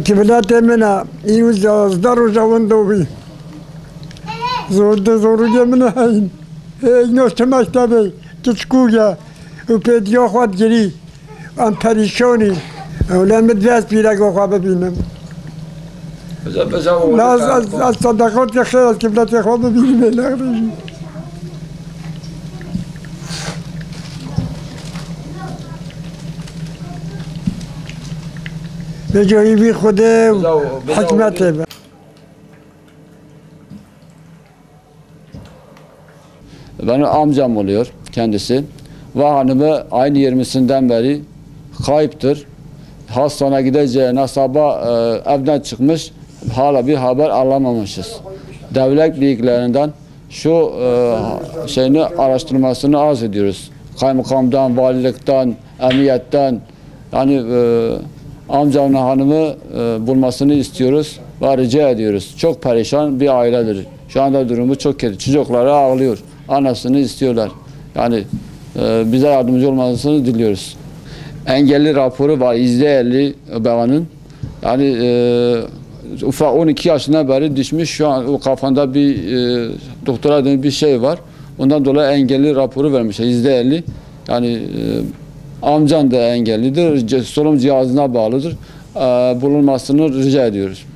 Kiblat emina iuza zdaru zawandowi. Zoru gemina hain. No smaştabe tuçkuya. Upediyo xwat giri. Am perişoni. Ulan medves pira go xwa bibinem. Az sadakat ya xeyr az kiblat ya xwa bibinem elagri. به جایی بی خوده حکمته. Benim amcam oluyor kendisi. Ve hanımı aynı 20'sinden beri kayıptır. Hastaneye gideceğine sabah evden çıkmış, hala bir haber alamamışız. Devlet bilgilerinden şu şeyini araştırmasını arz ediyoruz. Kaymakamdan, valilikten, emniyetten, yani amcamın hanımı bulmasını istiyoruz ve rica ediyoruz. Çok perişan bir ailedir. Şu anda durumu çok kötü. Çocukları ağlıyor. Anasını istiyorlar. Yani bize yardımcı olmasını diliyoruz. Engelli raporu var. %50 babanın. Yani ufak 12 yaşından beri düşmüş. Şu an o kafanda bir doktora denen bir şey var. Ondan dolayı engelli raporu vermişler. %50. Yani amcan da engellidir. Solunum cihazına bağlıdır. Bulunmasını rica ediyoruz.